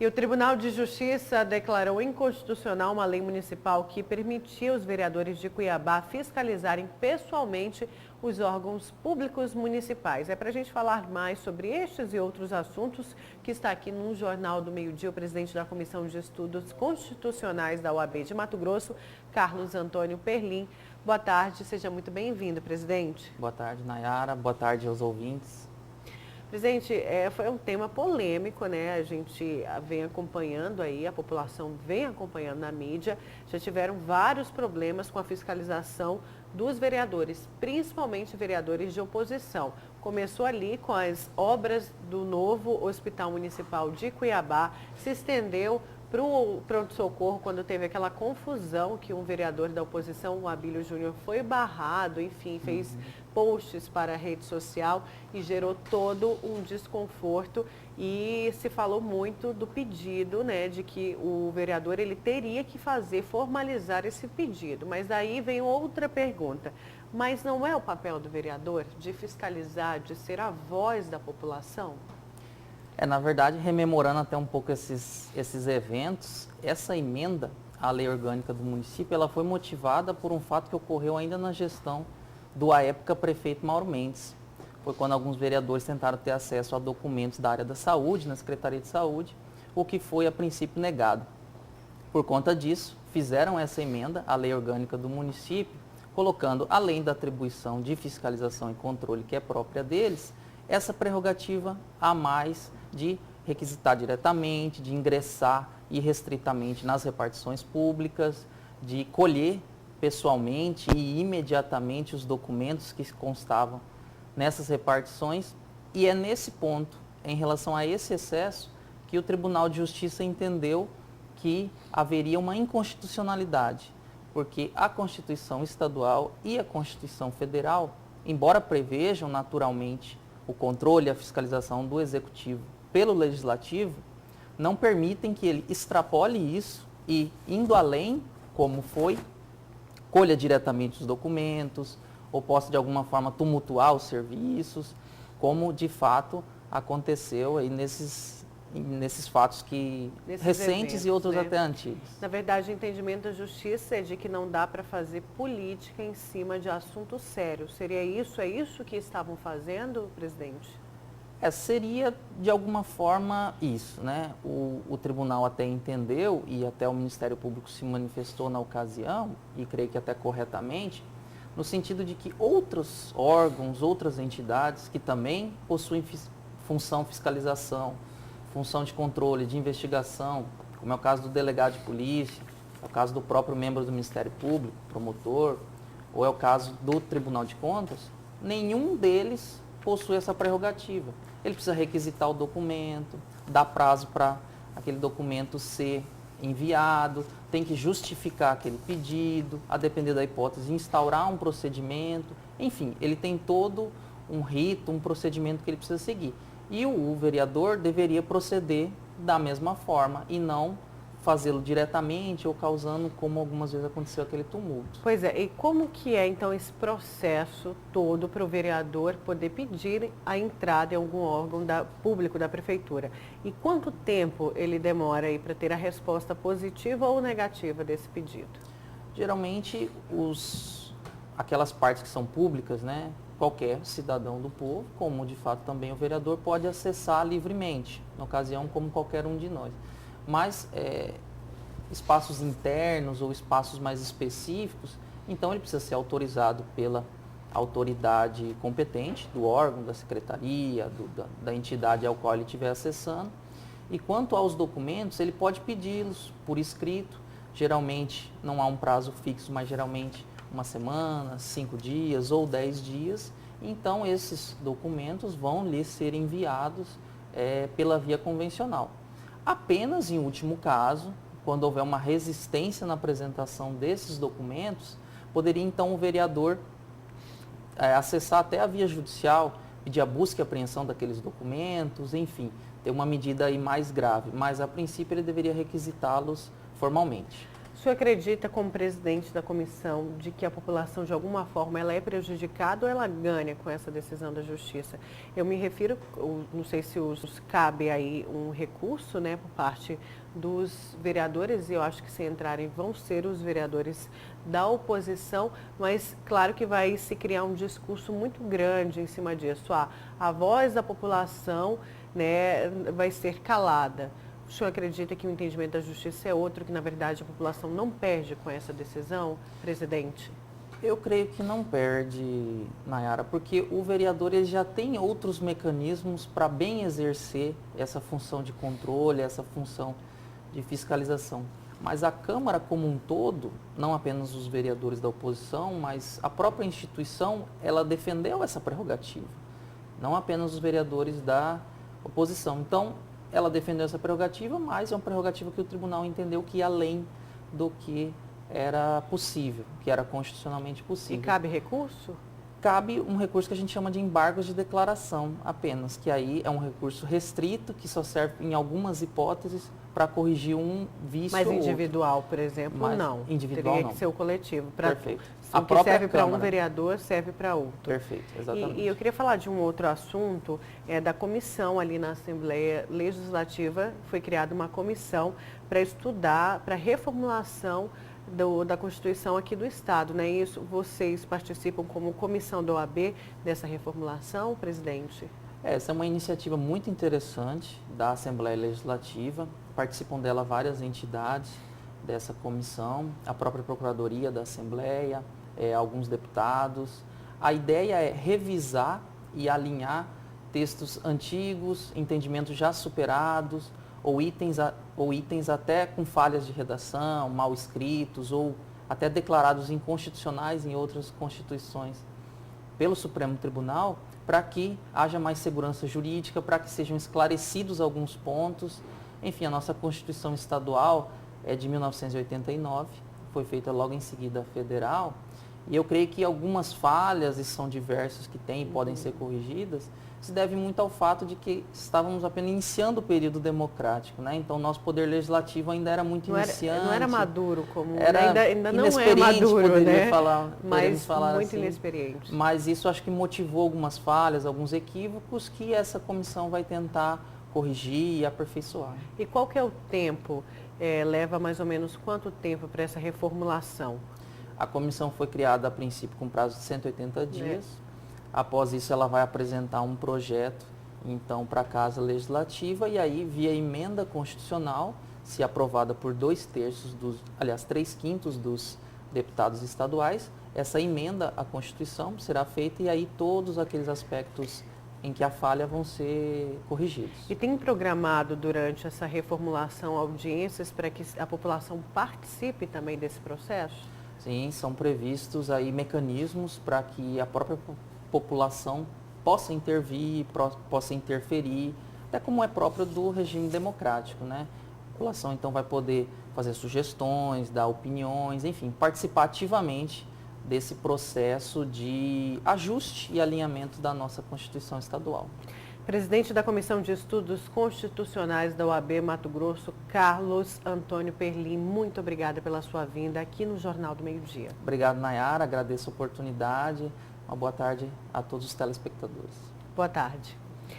E o Tribunal de Justiça declarou inconstitucional uma lei municipal que permitia os vereadores de Cuiabá fiscalizarem pessoalmente os órgãos públicos municipais. É para a gente falar mais sobre estes e outros assuntos que está aqui no Jornal do Meio-Dia o presidente da Comissão de Estudos Constitucionais da OAB de Mato Grosso, Carlos Antônio Perlim. Boa tarde, seja muito bem-vindo, presidente. Boa tarde, Nayara. Boa tarde aos ouvintes. Presidente, foi um tema polêmico, né? A gente vem acompanhando aí, a população vem acompanhando na mídia. Já tiveram vários problemas com a fiscalização dos vereadores, principalmente vereadores de oposição. Começou ali com as obras do novo Hospital Municipal de Cuiabá, se estendeu para o pronto-socorro, quando teve aquela confusão que um vereador da oposição, o Abílio Júnior, foi barrado, enfim, fez posts para a rede social e gerou todo um desconforto. E se falou muito do pedido, né, de que o vereador ele teria que formalizar esse pedido. Mas daí vem outra pergunta. Mas não é o papel do vereador de fiscalizar, de ser a voz da população? Na verdade, rememorando até um pouco esses eventos, essa emenda à lei orgânica do município, ela foi motivada por um fato que ocorreu ainda na gestão do, à época, prefeito Mauro Mendes. Foi quando alguns vereadores tentaram ter acesso a documentos da área da saúde, na Secretaria de Saúde, o que foi, a princípio, negado. Por conta disso, fizeram essa emenda à lei orgânica do município, colocando, além da atribuição de fiscalização e controle que é própria deles, essa prerrogativa a mais de requisitar diretamente, de ingressar irrestritamente nas repartições públicas, de colher pessoalmente e imediatamente os documentos que constavam nessas repartições. E é nesse ponto, em relação a esse excesso, que o Tribunal de Justiça entendeu que haveria uma inconstitucionalidade, porque a Constituição Estadual e a Constituição Federal, embora prevejam naturalmente o controle e a fiscalização do Executivo pelo Legislativo, não permitem que ele extrapole isso e, indo além, como foi, colha diretamente os documentos ou possa de alguma forma tumultuar os serviços, como de fato aconteceu aí nesses fatos recentes eventos, e outros, né, até antigos. Na verdade, o entendimento da Justiça é de que não dá para fazer política em cima de assuntos sérios. Seria isso? É isso que estavam fazendo, presidente? Seria de alguma forma isso, né? O tribunal até entendeu e até o Ministério Público se manifestou na ocasião, e creio que até corretamente, no sentido de que outros órgãos, outras entidades que também possuem função fiscalização, função de controle, de investigação, como é o caso do delegado de polícia, é o caso do próprio membro do Ministério Público, promotor, ou é o caso do Tribunal de Contas, nenhum deles possui essa prerrogativa. Ele precisa requisitar o documento, dar prazo para aquele documento ser enviado, tem que justificar aquele pedido, a depender da hipótese, instaurar um procedimento, enfim, ele tem todo um rito, um procedimento que ele precisa seguir. E o vereador deveria proceder da mesma forma e não fazê-lo diretamente ou causando, como algumas vezes aconteceu, aquele tumulto. Pois é, e como que é então esse processo todo para o vereador poder pedir a entrada em algum órgão público da prefeitura? E quanto tempo ele demora aí para ter a resposta positiva ou negativa desse pedido? Geralmente, aquelas partes que são públicas, né? Qualquer cidadão do povo, como de fato também o vereador, pode acessar livremente, na ocasião como qualquer um de nós. Mas espaços internos ou espaços mais específicos, então ele precisa ser autorizado pela autoridade competente do órgão, da secretaria, da entidade ao qual ele estiver acessando. E quanto aos documentos, ele pode pedi-los por escrito. Geralmente não há um prazo fixo, mas geralmente uma semana, 5 dias ou 10 dias. Então esses documentos vão lhe ser enviados pela via convencional. Apenas em último caso, quando houver uma resistência na apresentação desses documentos, poderia então o vereador acessar até a via judicial, pedir a busca e apreensão daqueles documentos, enfim, ter uma medida aí mais grave. Mas a princípio ele deveria requisitá-los formalmente. O senhor acredita, como presidente da comissão, de que a população, de alguma forma, ela é prejudicada ou ela ganha com essa decisão da Justiça? Eu me refiro, não sei se cabe aí um recurso, né, por parte dos vereadores, e eu acho que se entrarem vão ser os vereadores da oposição, mas claro que vai se criar um discurso muito grande em cima disso. A voz da população, né, vai ser calada. O senhor acredita que o entendimento da justiça é outro, que na verdade a população não perde com essa decisão, presidente? Eu creio que não perde, Nayara, porque o vereador ele já tem outros mecanismos para bem exercer essa função de controle, essa função de fiscalização. Mas a Câmara como um todo, não apenas os vereadores da oposição, mas a própria instituição, ela defendeu essa prerrogativa. Não apenas os vereadores da oposição. Então, ela defendeu essa prerrogativa, mas é uma prerrogativa que o tribunal entendeu que ia além do que era possível, que era constitucionalmente possível. E cabe recurso? Cabe um recurso que a gente chama de embargos de declaração apenas, que aí é um recurso restrito, que só serve em algumas hipóteses para corrigir um vício Mas ou individual, outro. por exemplo, Mas não. individual Teria não. que ser o coletivo. Perfeito. O que serve para um vereador serve para outro. Perfeito, exatamente. E eu queria falar de um outro assunto, da comissão ali na Assembleia Legislativa. Foi criada uma comissão para estudar, para reformulação da Constituição aqui do Estado, né? Isso, vocês participam como comissão da OAB dessa reformulação, presidente? Essa é uma iniciativa muito interessante da Assembleia Legislativa. Participam dela várias entidades dessa comissão, a própria Procuradoria da Assembleia, alguns deputados. A ideia é revisar e alinhar textos antigos, entendimentos já superados, ou itens até com falhas de redação, mal escritos, ou até declarados inconstitucionais em outras constituições pelo Supremo Tribunal, para que haja mais segurança jurídica, para que sejam esclarecidos alguns pontos. Enfim, a nossa Constituição Estadual é de 1989, foi feita logo em seguida a federal, e eu creio que algumas falhas, e são diversas que têm e podem ser corrigidas, se deve muito ao fato de que estávamos apenas iniciando o período democrático, né? Então, nosso poder legislativo ainda era muito iniciante. Não era maduro, como ainda não é maduro, né? Mas muito assim, inexperiente. Mas isso acho que motivou algumas falhas, alguns equívocos que essa comissão vai tentar corrigir e aperfeiçoar. E qual que é o tempo? Leva mais ou menos quanto tempo para essa reformulação? A comissão foi criada a princípio com prazo de 180 dias. Após isso, ela vai apresentar um projeto, então, para a Casa Legislativa e aí, via emenda constitucional, se aprovada por 3/5 dos deputados estaduais, essa emenda à Constituição será feita e aí todos aqueles aspectos em que a falha vão ser corrigidos. E tem programado durante essa reformulação audiências para que a população participe também desse processo? Sim, são previstos aí mecanismos para que a própria população possa intervir, possa interferir, até como é próprio do regime democrático, né? A população então vai poder fazer sugestões, dar opiniões, enfim, participar ativamente desse processo de ajuste e alinhamento da nossa Constituição Estadual. Presidente da Comissão de Estudos Constitucionais da OAB Mato Grosso, Carlos Antônio Perlim, muito obrigada pela sua vinda aqui no Jornal do Meio-Dia. Obrigado, Nayara, agradeço a oportunidade. Uma boa tarde a todos os telespectadores. Boa tarde.